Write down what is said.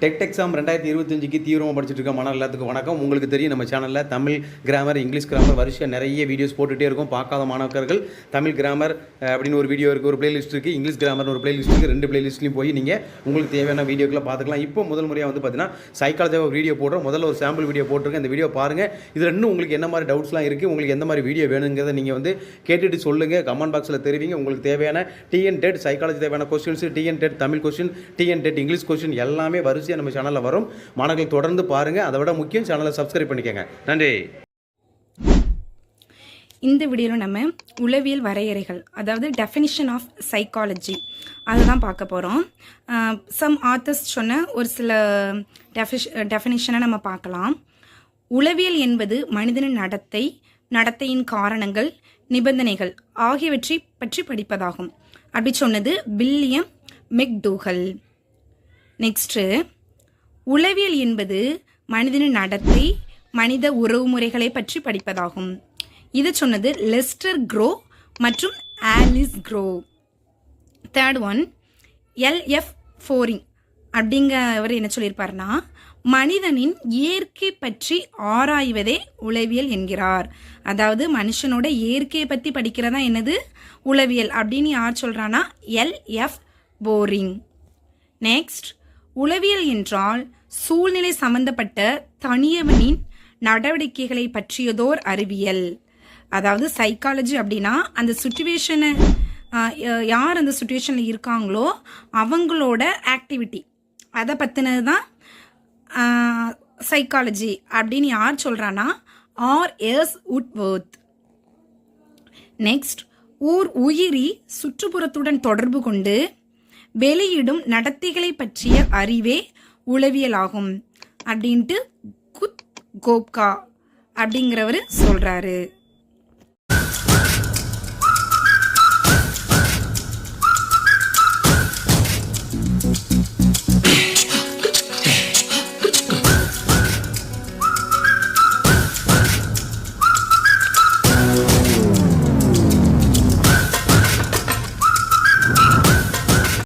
TET exam 2025க்கு தீவிரமாக படிச்சுட்டு இருக்க மாணவர்கள் எல்லாத்துக்கும் வணக்கம். உங்களுக்கு தெரியும் நம்ம சேனலில் தமிழ் கிராமர், இங்கிலீஷ் கிராமர் வரிசையாக நிறைய வீடியோஸ் போட்டுகிட்டே இருக்கும். பார்க்காத மாணவர்கள் தமிழ் கிராமர் அப்படின்னு ஒரு வீடியோ இருக்குது, ஒரு பிளேலிஸ்ட் இருக்குது. இங்கிலீஷ் கிராமர்னு ஒரு பிளேலிஸ்ட் இருக்குது. 2 பிளேலிஸ்ட்லையும் போய் நீங்கள் உங்களுக்கு தேவையான வீடியோக்களை பார்த்துக்கலாம். இப்போ முதல் முறையாக வந்து பார்த்தீங்கன்னா சைக்காலஜியாக ஒரு வீடியோ போடுறோம். முதல்ல ஒரு சாம்பிள் வீடியோ போட்டிருக்கேன். இந்த வீடியோ பாருங்கள். இதில் இன்னும் உங்களுக்கு என்ன மாதிரி டவுட்ஸ்லாம் இருக்குது, உங்களுக்கு எந்த மாதிரி வீடியோ வேணுங்கிறத நீங்கள் வந்து கேட்டுட்டு சொல்லுங்கள். கமெண்ட் பாக்ஸில் தெரிவிங்க. உங்களுக்கு தேவையான டிஎன் டெட் சைக்காலஜி தேவையான questions, TN dead Tamil question, TN dead English question எல்லாமே வரிசையாக நம்ம சேனலில் வரும். மாணவர்கள் தொடர்ந்து பாருங்கள். அதை விட முக்கியம் சேனலை சப்ஸ்கிரைப் பண்ணிக்கோங்க. நன்றி. இந்த வீடியோவில் நம்ம உளவியல் வரையறைகள், அதாவது டெஃபினிஷன் ஆஃப் சைக்காலஜி, அதை தான் பார்க்க போகிறோம். சம் ஆத்தர்ஸ் சொன்ன ஒரு சில டெஃபினிஷனை நம்ம பார்க்கலாம். உளவியல் என்பது மனிதனின் நடத்தையின் காரணங்கள், நிபந்தனைகள் ஆகியவற்றை பற்றி படிப்பதாகும். அப்படி சொன்னது வில்லியம் மெக்டூகல். நெக்ஸ்ட்டு, உளவியல் என்பது மனிதனின் நடத்தை, மனித உறவுமுறைகளை பற்றி படிப்பதாகும். இதை சொன்னது லெஸ்டர் க்ரோ மற்றும் Alice Crow. Third one, LF ஃபோரிங் அப்படிங்கிறவர் என்ன சொல்லியிருப்பார்னா, மனிதனின் இயற்கை பற்றி ஆராய்வதே உளவியல் என்கிறார். அதாவது மனுஷனோட இயற்கையை பற்றி படிக்கிறதா என்னது உளவியல் அப்படின்னு யார் சொல்கிறான்னா எல்எஃப் போரிங். நெக்ஸ்ட், உளவியல் என்றால் சூழ்நிலை சம்பந்தப்பட்ட தனியவனின் நடவடிக்கைகளை பற்றியதோர் அறிவியல். அதாவது சைக்காலஜி அப்படின்னா அந்த சுச்சுவேஷனை, யார் அந்த சுச்சுவேஷனில் இருக்காங்களோ அவங்களோட ஆக்டிவிட்டி, அதை பற்றினது தான் சைக்காலஜி அப்படின்னு யார் சொல்கிறான்னா ஆர்.எஸ். வுட்வொர்த். நெக்ஸ்ட், ஓர் உயிரி சுற்றுப்புறத்துடன் தொடர்பு கொண்டு வெளியிடும் நடத்தைகளை பற்றிய அறிவே உளவியலாகும் அப்படின்ட்டு குத் கோப்கா அப்படிங்கிறவர் சொல்கிறாரு.